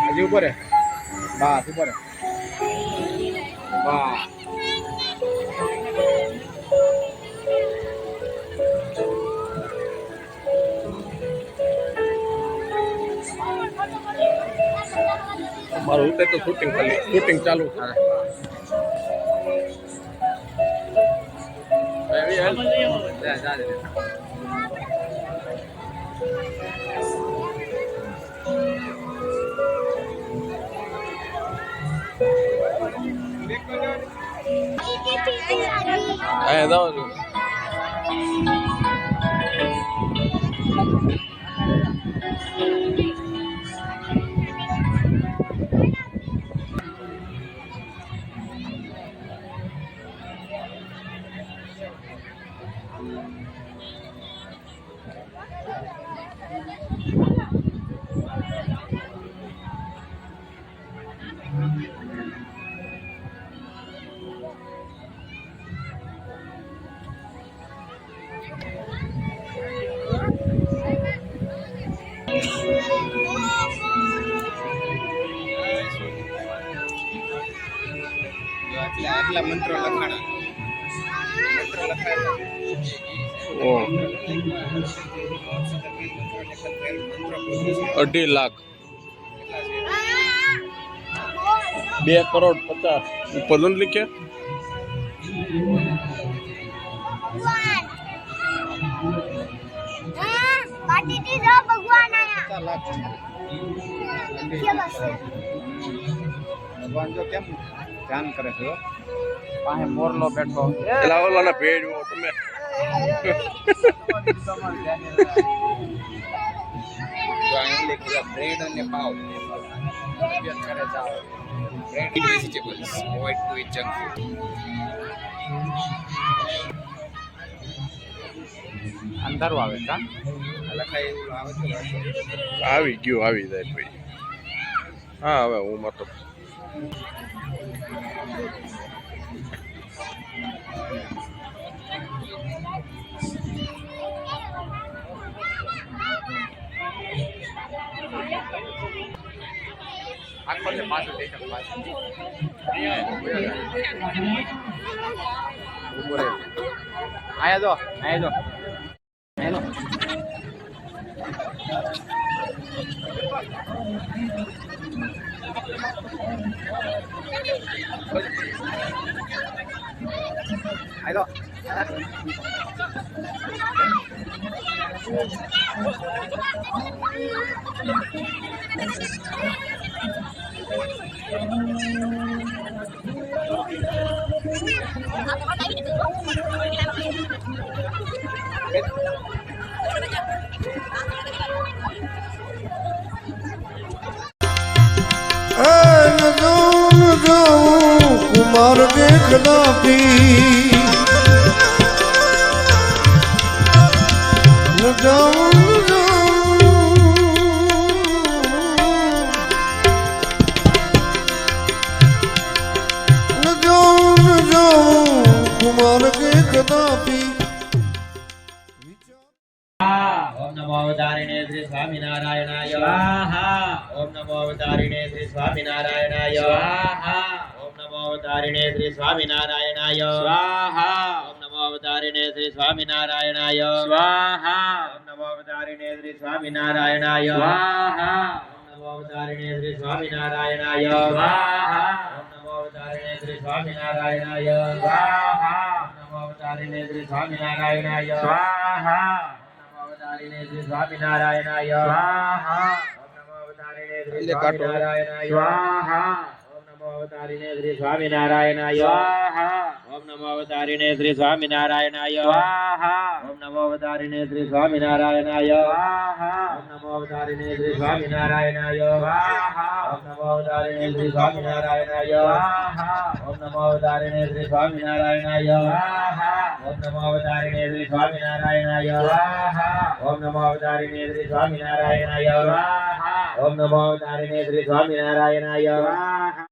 હજી ઉપર હે બસ ઉપર હે બસ મારું ઉતે તો શૂટિંગ ચાલુ થાય આટલા મંત્રો લખાણા $2.5 લાખ 2 કરોડ 50 ઉપર નથી લીખ્યા ભગવાન જો કેમ ધ્યાન કરે છે પાસે મોરલો બેઠો એલા ઓલાના ભેડ તમે બ્રેડ અને પાવ કરે જાઓ bread vegetables avoid to eat junk food અંધારું આવે કા લખાય એવું આવે તો આવી ગયું આવી જાય ભાઈ હા હવે હું મતો આખો ને પાછો ટેકન પાછો ઉપર આયા જો હેલો હેલો कुमार देखना भी न जाऊं कुमार देखना भी ओम नमो अवतारिणे श्री स्वामीनारायणाय स्वाहा ओम नमो अवतारिणे श्री स्वामीनारायणाय स्वाहा ओम नमो अवतारिणे श्री स्वामीनारायणाय स्वाहा ओम नमो अवतारिणे श्री स्वामीनारायणाय स्वाहा ओम नमो अवतारिणे श्री स्वामीनारायणाय स्वाहा ओम नमो अवतारिणे श्री स्वामीनारायणाय स्वाहा ओम नमो अवतारिणे श्री स्वामीनारायणाय स्वाहा ओम नमो अवतारिणे श्री स्वामीनारायणाय स्वाहा अवतारिणे श्री स्वामीनारायणाय स्वाहा ओम नमो अवतारिणे श्री स्वामीनारायणाय स्वाहा ओम नमो अवतारिणे श्री स्वामीनारायणाय स्वाहा ओम नमो अवतारिणे श्री स्वामीनारायणाय स्वाहा ओम नमो अवतारिणे श्री स्वामीनारायणाय स्वाहा ओम नमो अवतारिणे श्री स्वामीनारायणाय स्वाहा ओम नमो अवतारिणे श्री स्वामीनारायणाय स्वाहा ओम नमो अवतारिणे श्री स्वामीनारायणाय स्वाहा ओम नमो अवतारिणे श्री स्वामीनारायणाय स्वाहा ओम नमो अवतारिणे श्री स्वामीनारायणाय स्वाहा ओम नमो अवतारिणे श्री स्वामीनारायणाय स्वाहा